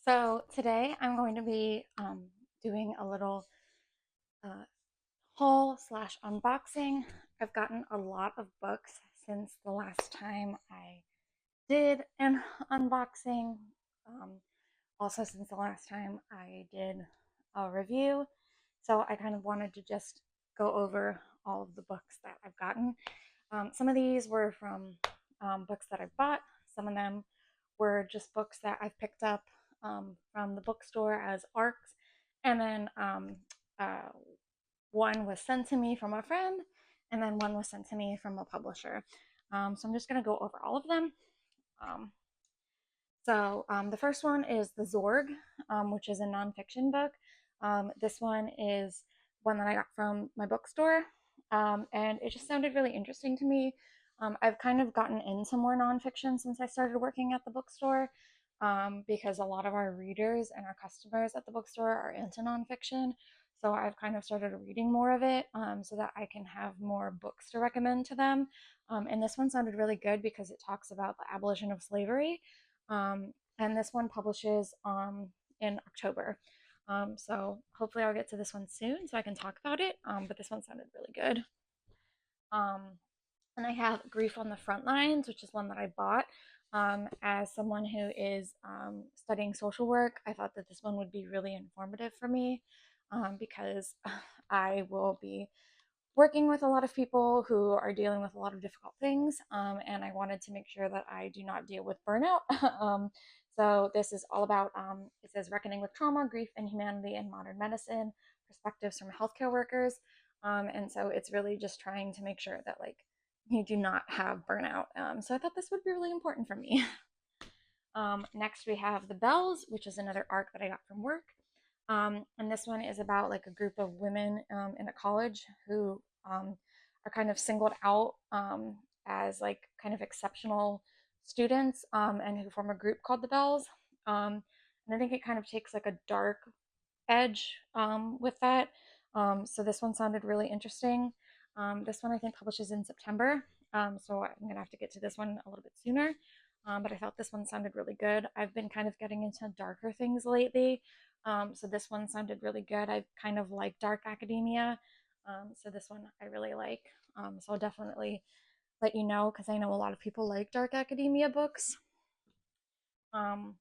So today I'm going to be doing a little uh, haul slash unboxing. I've gotten a lot of books since the last time I did an unboxing. Um, Also, since the last time I did a review. So I kind of wanted to just go over all of the books that I've gotten. Some of these were from books that I've bought. Some of them were just books that I've picked up from the bookstore as ARCs. And then uh, one was sent to me from a friend, and then one was sent to me from a publisher. So I'm just going to go over all of them. Um, the first one is The Zorg, which is a nonfiction book. This one is one that I got from my bookstore, and it just sounded really interesting to me. I've kind of gotten into more nonfiction since I started working at the bookstore, because a lot of our readers and our customers at the bookstore are into nonfiction. So I've kind of started reading more of it, so that I can have more books to recommend to them. And this one sounded really good because it talks about the abolition of slavery. And this one publishes in October. So hopefully I'll get to this one soon so I can talk about it. But this one sounded really good. Um, and I have Grief on the Front Lines, which is one that I bought. As someone who is studying social work, I thought that this one would be really informative for me, because I will be working with a lot of people who are dealing with a lot of difficult things, and I wanted to make sure that I do not deal with burnout. So this is all about, it says reckoning with trauma, grief, and humanity in modern medicine, perspectives from healthcare workers. And so it's really just trying to make sure that like you do not have burnout. So I thought this would be really important for me. Next, we have The Bells, which is another arc that I got from work. And this one is about like a group of women in a college who are kind of singled out as like kind of exceptional students, and who form a group called The Bells. And I think it kind of takes like a dark edge with that. So this one sounded really interesting. This one I think publishes in September. So I'm going to have to get to this one a little bit sooner. But I thought this one sounded really good. I've been kind of getting into darker things lately. So this one sounded really good. I kind of like dark academia. So this one I really like. So I'll definitely let you know because I know a lot of people like dark academia books. Um,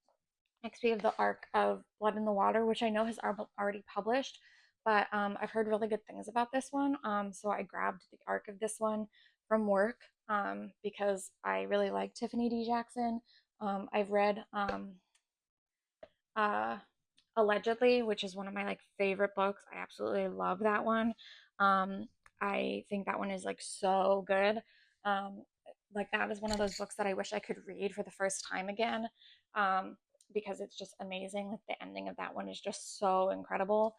Next, we have the arc of Blood in the Water, which I know has already published, but I've heard really good things about this one. So I grabbed the arc of this one from work, because I really like Tiffany D. Jackson. I've read uh, Allegedly, which is one of my like favorite books. I absolutely love that one. Um, I think that one is like so good. Um, like that is one of those books that I wish I could read for the first time again, um, because it's just amazing. Like the ending of that one is just so incredible.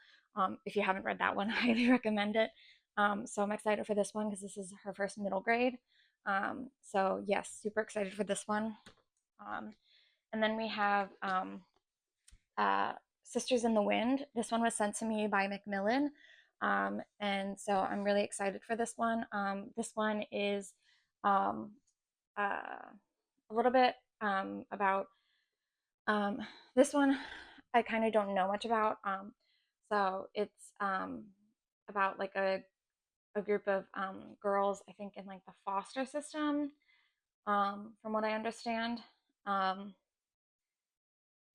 If you haven't read that one, I highly recommend it. So I'm excited for this one because this is her first middle grade. So yes, super excited for this one. Um, and then we have uh, Sisters in the Wind. This one was sent to me by Macmillan. And so I'm really excited for this one. This one is um, a little bit about um, this one. I kind of don't know much about. So it's about like a group of girls, I think, in like the foster system, from what I understand. Um,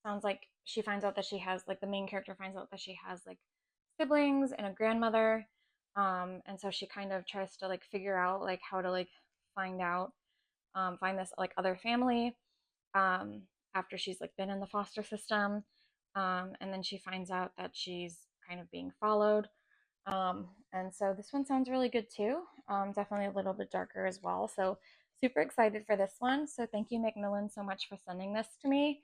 Sounds like she finds out that she has like the main character finds out that she has like siblings and a grandmother, and so she kind of tries to like figure out like how to like find out find this like other family, um, after she's like been in the foster system, and then she finds out that she's kind of being followed. And so this one sounds really good too. Definitely a little bit darker as well. So super excited for this one. So thank you, Macmillan, so much for sending this to me.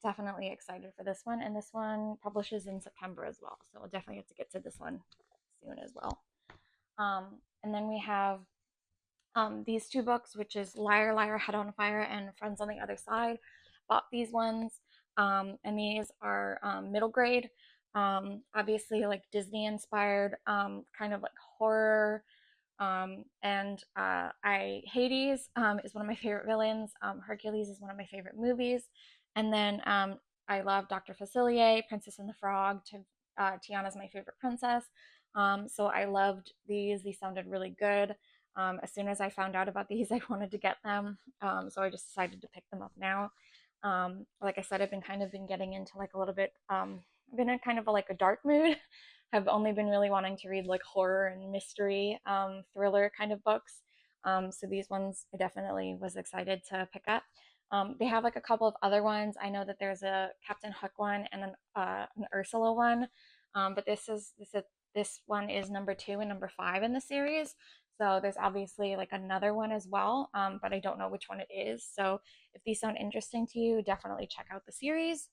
Definitely excited for this one. And this one publishes in September as well. So we'll definitely have to get to this one soon as well. And then we have these two books, which is Liar, Liar, Head on Fire and Friends on the Other Side. Bought these ones, and these are middle grade. Obviously, like Disney inspired, kind of like horror. And I Hades is one of my favorite villains. Hercules is one of my favorite movies. And then I love Dr. Facilier, Princess and the Frog. Tiana's my favorite princess. So I loved these. These sounded really good. As soon as I found out about these, I wanted to get them. So I just decided to pick them up now. Like I said, I've been kind of been getting into like a little bit. I've been in kind of like a dark mood. I've only been really wanting to read like horror and mystery, thriller kind of books. So these ones I definitely was excited to pick up. They have like a couple of other ones. I know that there's a Captain Hook one and an Ursula one, but this one is number 2 and number 5 in the series. So there's obviously like another one as well, but I don't know which one it is. So if these sound interesting to you, definitely check out the series.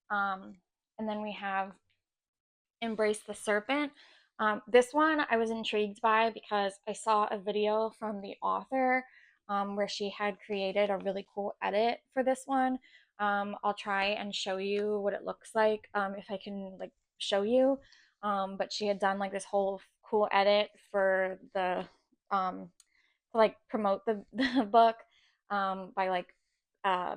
And then we have Embrace the Serpent. This one I was intrigued by because I saw a video from the author where she had created a really cool edit for this one. I'll try and show you what it looks like if I can like show you. But she had done like this whole cool edit for the to like promote the book by like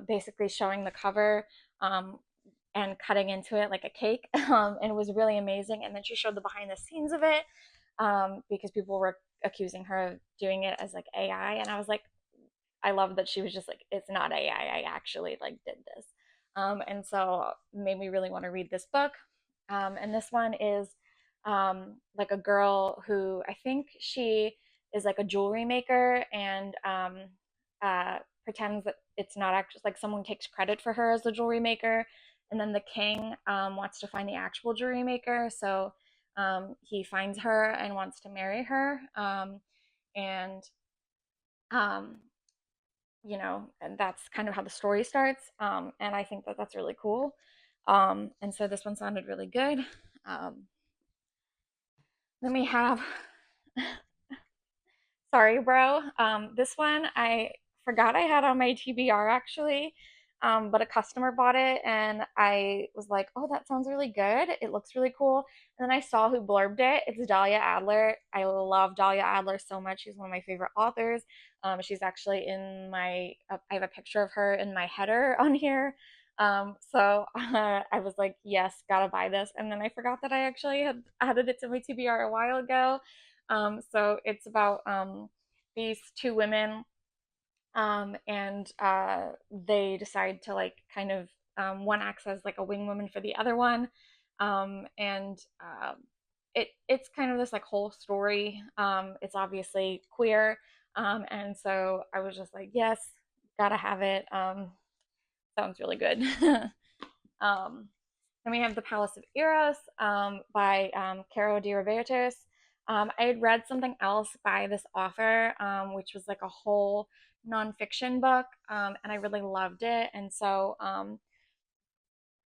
basically showing the cover and cutting into it like a cake. And it was really amazing. And then she showed the behind the scenes of it because people were accusing her of doing it as like AI. And I was like, I love that she was just like, it's not AI. I actually like did this. And so it made me really want to read this book. And this one is like a girl who I think she is like a jewelry maker and pretends that it's not actually like someone takes credit for her as the jewelry maker. And then the king wants to find the actual jewelry maker. So he finds her and wants to marry her. And um, and that's kind of how the story starts. And I think that that's really cool. And so this one sounded really good. Um, then we have, sorry, bro. This one I forgot I had on my TBR actually, but a customer bought it and I was like, oh, that sounds really good. It looks really cool. And then I saw who blurbed it. It's Dahlia Adler. I love Dahlia Adler so much. She's one of my favorite authors. She's actually in I have a picture of her in my header on here. So I was like, yes, gotta buy this. And then I forgot that I actually had added it to my TBR a while ago. So it's about these two women, and they decide to like kind of one acts as like a wing woman for the other one, and it's kind of this like whole story. It's obviously queer, and so I was just like, yes, gotta have it. Sounds really good. um, then we have The Palace of Eros by Caro de Revertis. I had read something else by this author, which was like a whole nonfiction book, and I really loved it. And so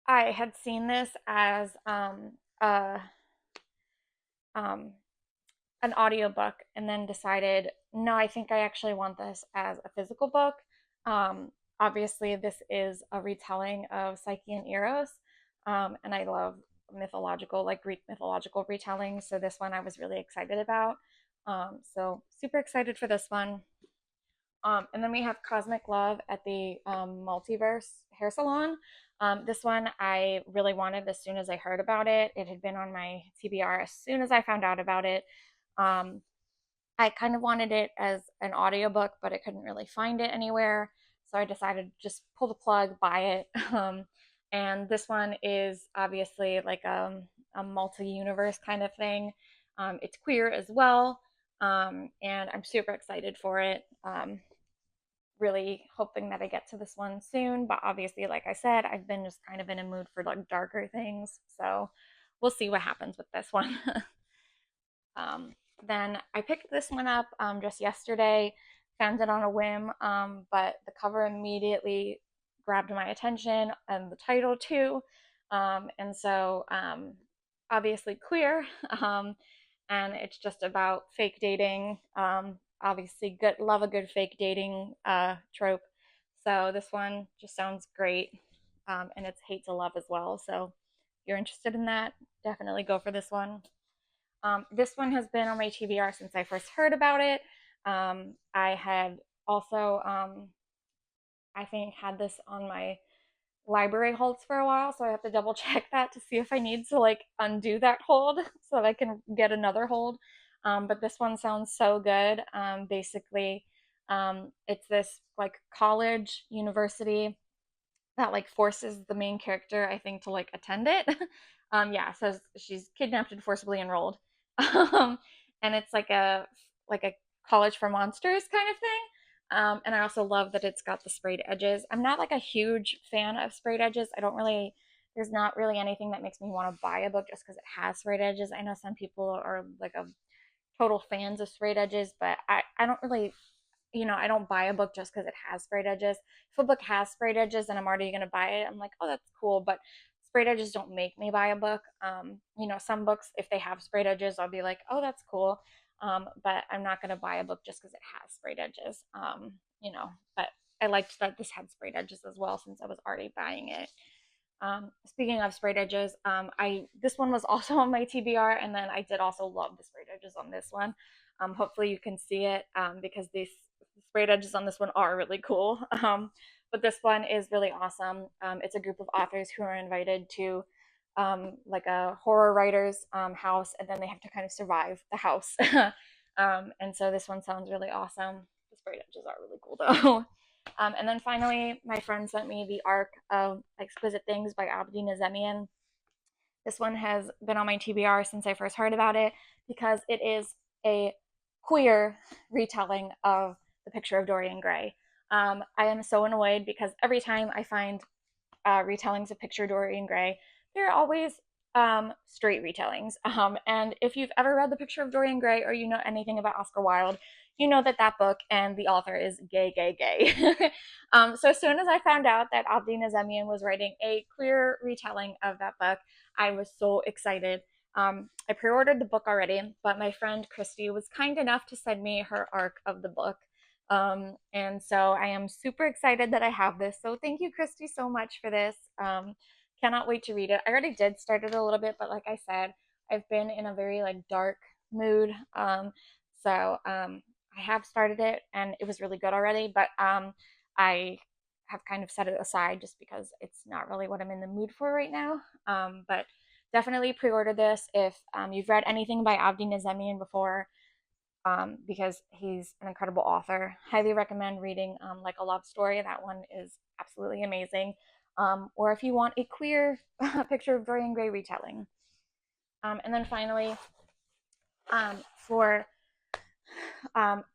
I had seen this as um, an audiobook and then decided, no, I think I actually want this as a physical book. Obviously, this is a retelling of Psyche and Eros, and I love mythological, like Greek mythological retellings. So this one I was really excited about. So super excited for this one. And then we have Cosmic Love at the Multiverse Hair Salon. This one I really wanted as soon as I heard about it. It had been on my TBR as soon as I found out about it. Um, I kind of wanted it as an audiobook, but I couldn't really find it anywhere. So I decided to just pull the plug, buy it. And this one is obviously like a multi-universe kind of thing. It's queer as well. And I'm super excited for it. Really hoping that I get to this one soon. But obviously, like I said, I've been just kind of in a mood for like darker things. So we'll see what happens with this one. Then I picked this one up just yesterday, found it on a whim, but the cover immediately grabbed my attention and the title too. And so obviously queer, and it's just about fake dating. Obviously, good love a good fake dating trope. So this one just sounds great, and it's hate to love as well. So if you're interested in that, definitely go for this one. This one has been on my TBR since I first heard about it. I had also, I think, had this on my library holds for a while, so I have to double check that to see if I need to like undo that hold so that I can get another hold. But this one sounds so good. Basically, it's this like college university that like forces the main character, I think, to like attend it. Yeah, so she's kidnapped and forcibly enrolled. Um, and it's like a college for monsters kind of thing. And I also love that it's got the sprayed edges. I'm not like a huge fan of sprayed edges. I don't really There's not really anything that makes me want to buy a book just because it has sprayed edges. I know some people are like a total fans of sprayed edges, but I don't really, I don't buy a book just because it has sprayed edges. If a book has sprayed edges and I'm already going to buy it, I'm like, oh, that's cool. But sprayed edges don't make me buy a book. Some books, if they have sprayed edges, I'll be like, oh, that's cool. But I'm not going to buy a book just because it has sprayed edges. But I liked that this had sprayed edges as well since I was already buying it. Speaking of sprayed edges, I this one was also on my TBR, and then I did also love the sprayed edges on this one. Hopefully you can see it because these sprayed edges on this one are really cool. But this one is really awesome. It's a group of authors who are invited to like a horror writer's house, and then they have to kind of survive the house. And so this one sounds really awesome. The sprayed edges are really cool though. And then finally, my friend sent me The Arc of Exquisite Things by Abdi Nazemian. This one has been on my TBR since I first heard about it because it is a queer retelling of The Picture of Dorian Gray. I am so annoyed because every time I find retellings of Picture of Dorian Gray, they're always straight retellings. And if you've ever read The Picture of Dorian Gray or you know anything about Oscar Wilde, you know that that book and the author is gay, gay, gay. So as soon as I found out that Abdi Nazemian was writing a queer retelling of that book, I was so excited. I pre-ordered the book already, but my friend Christy was kind enough to send me her arc of the book. And so I am super excited that I have this. So thank you, Christy, so much for this. Cannot wait to read it. I already did start it a little bit, but like I said, I've been in a very like dark mood. So I have started it and it was really good already, but I have kind of set it aside just because it's not really what I'm in the mood for right now. But definitely pre-order this if you've read anything by Abdi Nazemian before, because he's an incredible author. Highly recommend reading Like a Love Story. That one is absolutely amazing. Or if you want a queer Picture of Dorian Gray retelling. And then finally, for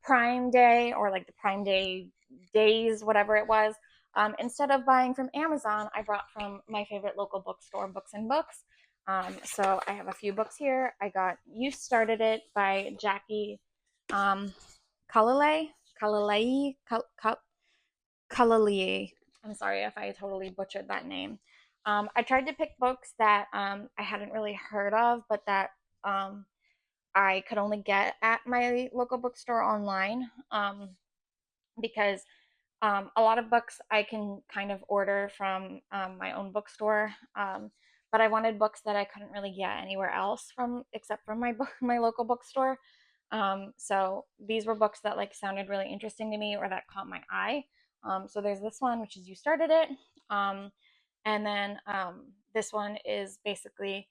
Prime Day or like the Prime Day days, whatever it was, instead of buying from Amazon, I brought from my favorite local bookstore, Books and Books. So I have a few books here. I got You Started It by Jackie Kalalay. Kalalay. Kalalay. I'm sorry if I totally butchered that name. I tried to pick books that I hadn't really heard of, but that I could only get at my local bookstore online, because a lot of books I can kind of order from my own bookstore, but I wanted books that I couldn't really get anywhere else from except from my local bookstore. So these were books that like sounded really interesting to me or that caught my eye. So there's this one, which is You Started It, um, and then this one is basically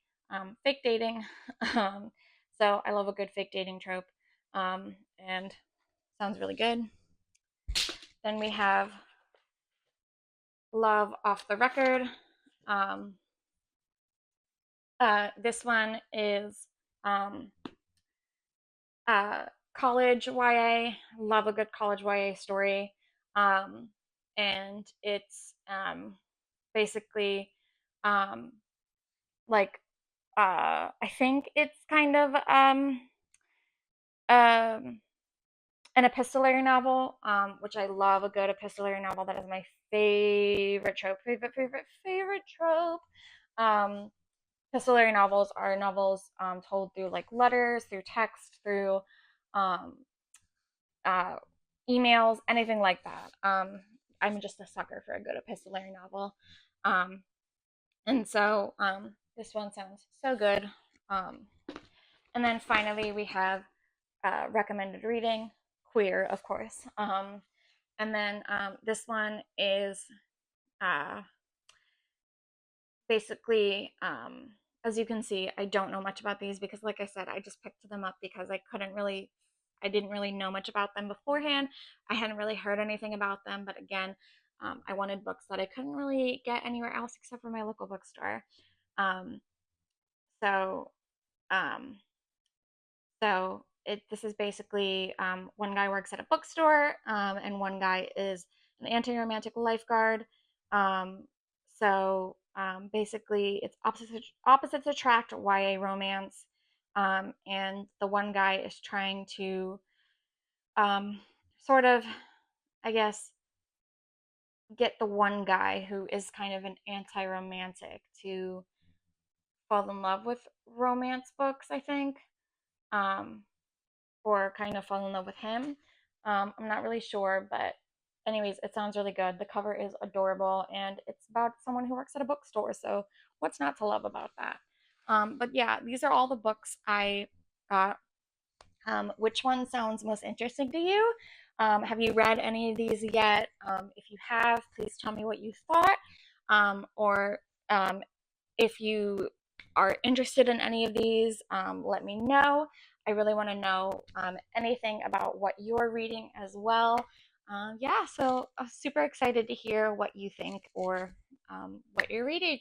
fake dating. um, so I love a good fake dating trope, and sounds really good. Then we have Love Off the Record. Um, this one is um, college YA. Love a good college YA story. Um, and it's basically um, like I think it's kind of um, an epistolary novel, which I love a good epistolary novel. That is my favorite trope, favorite trope. Um, Epistolary novels are novels told through like letters, through text, through um, uh, emails, anything like that. I'm just a sucker for a good epistolary novel. Um, and so this one sounds so good. Um, and then finally, we have recommended reading, queer, of course. And then this one is uh, basically, as you can see, I don't know much about these because, like I said, I just picked them up because I didn't really know much about them beforehand. I hadn't really heard anything about them, but again, I wanted books that I couldn't really get anywhere else except for my local bookstore. Um, so, um, this is basically one guy works at a bookstore, and one guy is an anti-romantic lifeguard. Um, basically, it's opposites attract YA romance, and the one guy is trying to um, sort of, I guess, get the one guy who is kind of an anti-romantic to fall in love with romance books, I think. Um, or kind of fall in love with him. I'm not really sure, but anyways, it sounds really good. The cover is adorable, and it's about someone who works at a bookstore. So what's not to love about that? But yeah, these are all the books I got. Which one sounds most interesting to you? Have you read any of these yet? If you have, please tell me what you thought. Or if you are interested in any of these, let me know. I really want to know anything about what you're reading as well. Yeah, so I'm super excited to hear what you think or what you're reading.